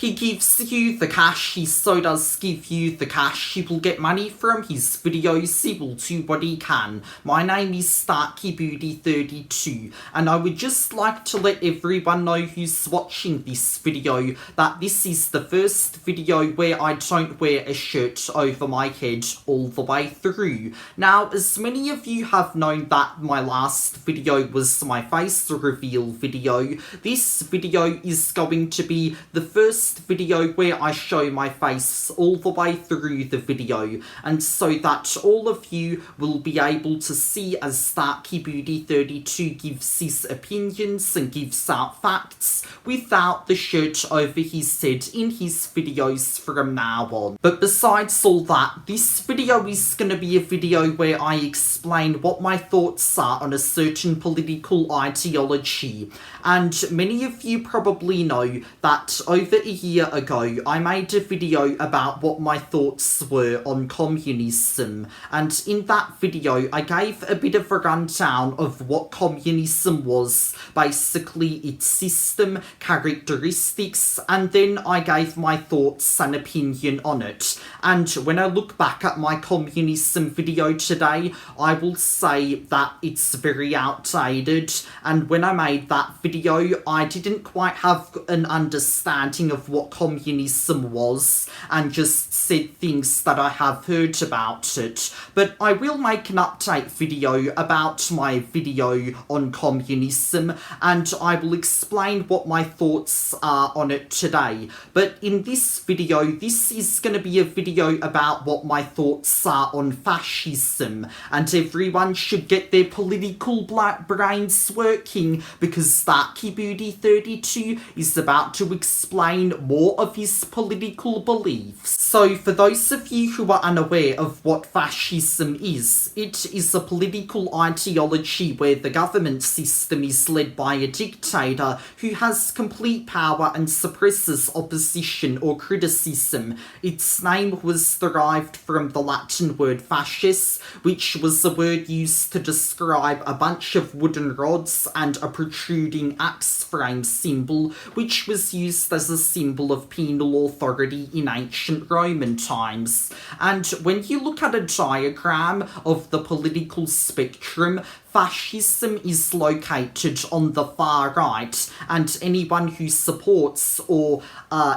He gives you the cash, he so does give you the cash. He will get money from his videos, he will do what he can. My name is StarkyBooty32, and I would just like to let everyone know who's watching this video that this is the first video where I don't wear a shirt over my head all the way through. Now, as many of you have known that my last video was my face reveal video, this video is going to be the first video where I show my face all the way through the video, and so that all of you will be able to see as StarkyBooty32 gives his opinions and gives out facts without the shirt over his head in his videos from now on. But besides all that, this video is going to be a video where I explain what my thoughts are on a certain political ideology. And many of you probably know that over a year ago I made a video about what my thoughts were on communism, and in that video I gave a bit of a rundown of what communism was, basically its system, characteristics, and then I gave my thoughts and opinion on it. And when I look back at my communism video today, I will say that it's very outdated, and when I made that video I didn't quite have an understanding of what communism was and just said things that I have heard about it. But I will make an update video about my video on communism, and I will explain what my thoughts are on it today. But in this video, this is going to be a video about what my thoughts are on fascism, and everyone should get their political brains working, because StarkyBooty32 is about to explain more of his political beliefs. So for those of you who are unaware of what fascism is, it is a political ideology where the government system is led by a dictator who has complete power and suppresses opposition or criticism. Its name was derived from the Latin word fascis, which was a word used to describe a bunch of wooden rods and a protruding axe frame symbol, which was used as a symbol of penal authority in ancient Roman times. And when you look at a diagram of the political spectrum, fascism is located on the far right, and anyone who supports or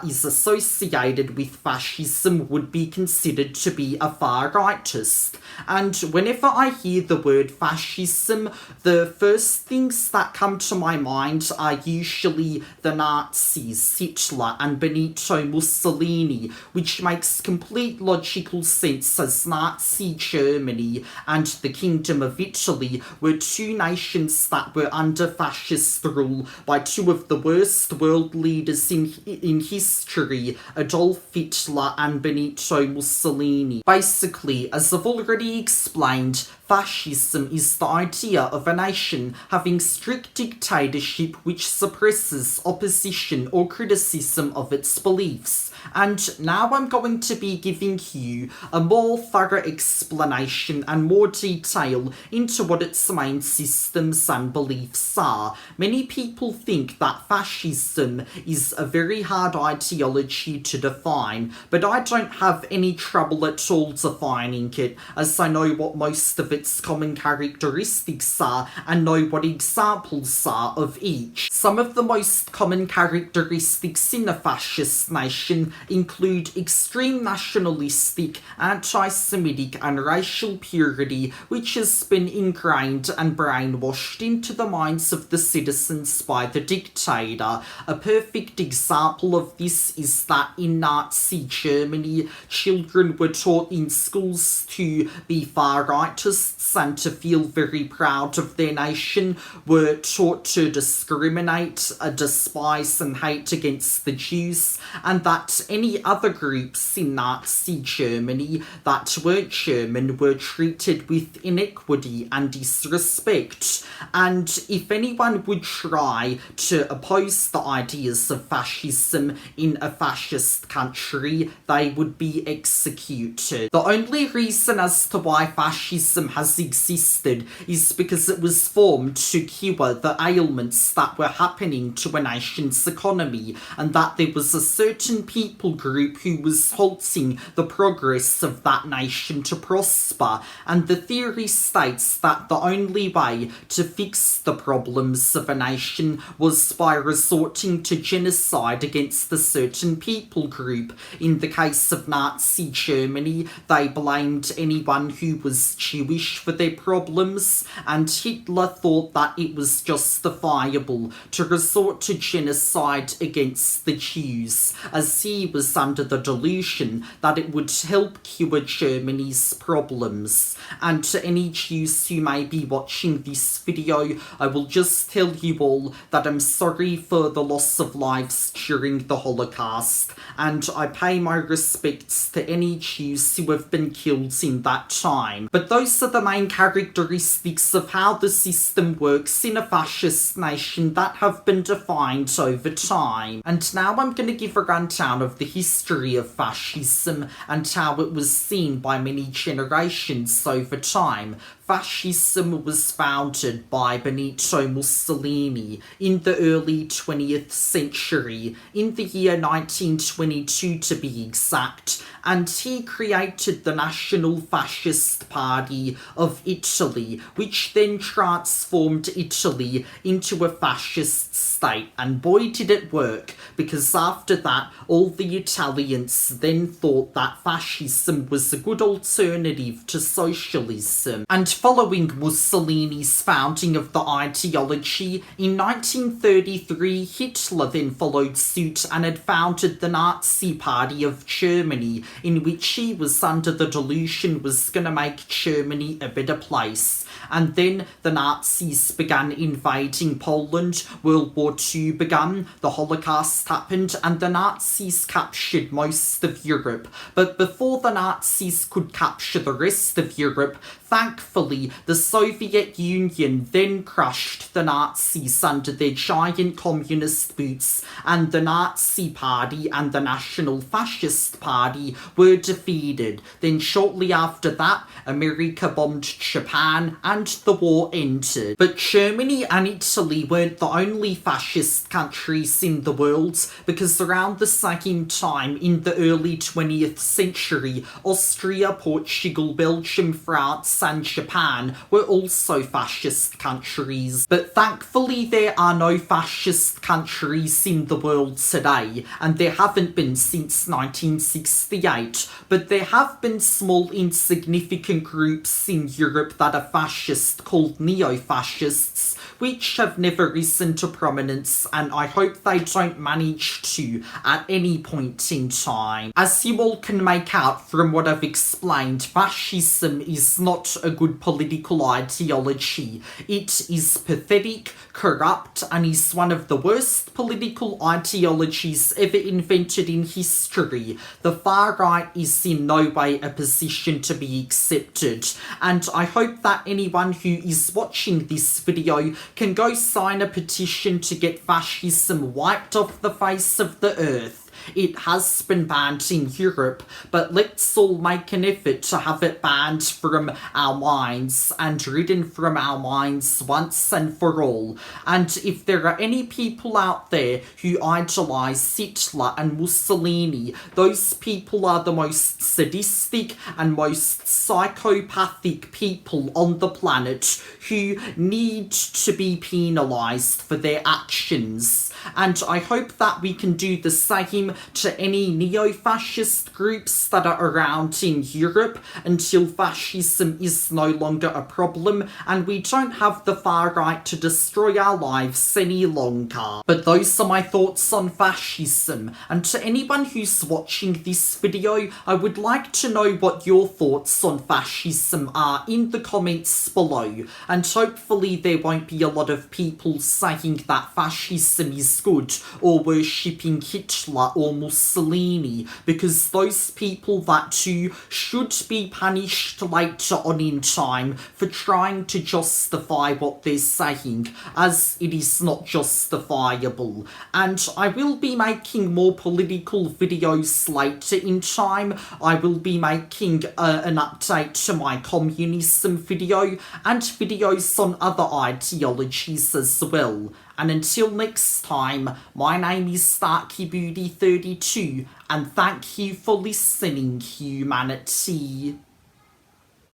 is associated with fascism would be considered to be a far-rightist. And whenever I hear the word fascism, the first things that come to my mind are usually the Nazis, Hitler and Benito Mussolini, which makes complete logical sense, as Nazi Germany and the Kingdom of Italy were two nations that were under fascist rule by two of the worst world leaders in history, Adolf Hitler and Benito Mussolini. Basically, as I've already explained, fascism is the idea of a nation having strict dictatorship which suppresses opposition or criticism of its beliefs. And now I'm going to be giving you a more thorough explanation and more detail into what its main systems and beliefs are. Many people think that fascism is a very hard ideology to define, but I don't have any trouble at all defining it, as I know what most of its common characteristics are and know what examples are of each. Some of the most common characteristics in a fascist nation include extreme nationalistic, anti-Semitic and racial purity, which has been ingrained and brainwashed into the minds of the citizens by the dictator. A perfect example of this is that in Nazi Germany, children were taught in schools to be far-rightists and to feel very proud of their nation, were taught to discriminate, despise and hate against the Jews, and that any other groups in Nazi Germany that weren't German were treated with inequity and disrespect. disrespect. And if anyone would try to oppose the ideas of fascism in a fascist country, they would be executed. The only reason as to why fascism has existed is because it was formed to cure the ailments that were happening to a nation's economy, and that there was a certain people group who was halting the progress of that nation to prosper. And the theory states that the only way to fix the problems of a nation was by resorting to genocide against the certain people group. In the case of Nazi Germany, they blamed anyone who was Jewish for their problems, and Hitler thought that it was justifiable to resort to genocide against the Jews, as he was under the delusion that it would help cure Germany's problems. And to any Jews who may be watching this video, I will just tell you all that I'm sorry for the loss of lives during the Holocaust, and I pay my respects to any Jews who have been killed in that time. But those are the main characteristics of how the system works in a fascist nation that have been defined over time. And now I'm going to give a rundown of the history of fascism and how it was seen by many generations over time. Fascism was founded by Benito Mussolini in the early 20th century, in the year 1922 to be exact, and he created the National Fascist Party of Italy, which then transformed Italy into a fascist state. And boy did it work, because after that all the Italians then thought that fascism was a good alternative to socialism. And following Mussolini's founding of the ideology, in 1933 Hitler then followed suit and had founded the Nazi Party of Germany, in which he was under the delusion was going to make Germany a better place. And then the Nazis began invading Poland, World War II began, the Holocaust happened, and the Nazis captured most of Europe. But before the Nazis could capture the rest of Europe, thankfully the Soviet Union then crushed the Nazis under their giant communist boots, and the Nazi Party and the National Fascist Party were defeated. Then shortly after that, America bombed Japan and the war ended. But Germany and Italy weren't the only fascist countries in the world, because around the same time in the early 20th century, Austria, Portugal, Belgium, France and Japan were also fascist countries. But thankfully there are no fascist countries in the world today, and there haven't been since 1968, but there have been small insignificant groups in Europe that are fascist called neo-fascists, which have never risen to prominence, and I hope they don't manage to at any point in time. As you all can make out from what I've explained, fascism is not a good political ideology. It is pathetic, corrupt, and is one of the worst political ideologies ever invented in history. The far right is in no way a position to be accepted, and I hope that anyone who is watching this video can go sign a petition to get fascism wiped off the face of the earth. It has been banned in Europe, but let's all make an effort to have it banned from our minds and ridden from our minds once and for all. And if there are any people out there who idolise Hitler and Mussolini, those people are the most sadistic and most psychopathic people on the planet who need to be penalised for their actions. And I hope that we can do the same to any neo-fascist groups that are around in Europe until fascism is no longer a problem and we don't have the far right to destroy our lives any longer. But those are my thoughts on fascism, and to anyone who's watching this video, I would like to know what your thoughts on fascism are in the comments below, and hopefully there won't be a lot of people saying that fascism is good or worshipping Hitler or Mussolini, because those people that too should be punished later on in time for trying to justify what they're saying, as it is not justifiable. And I will be making more political videos later in time. I will be making an update to my communism video and videos on other ideologies as well. And until next time, my name is StarkyBooty32, and thank you for listening, humanity.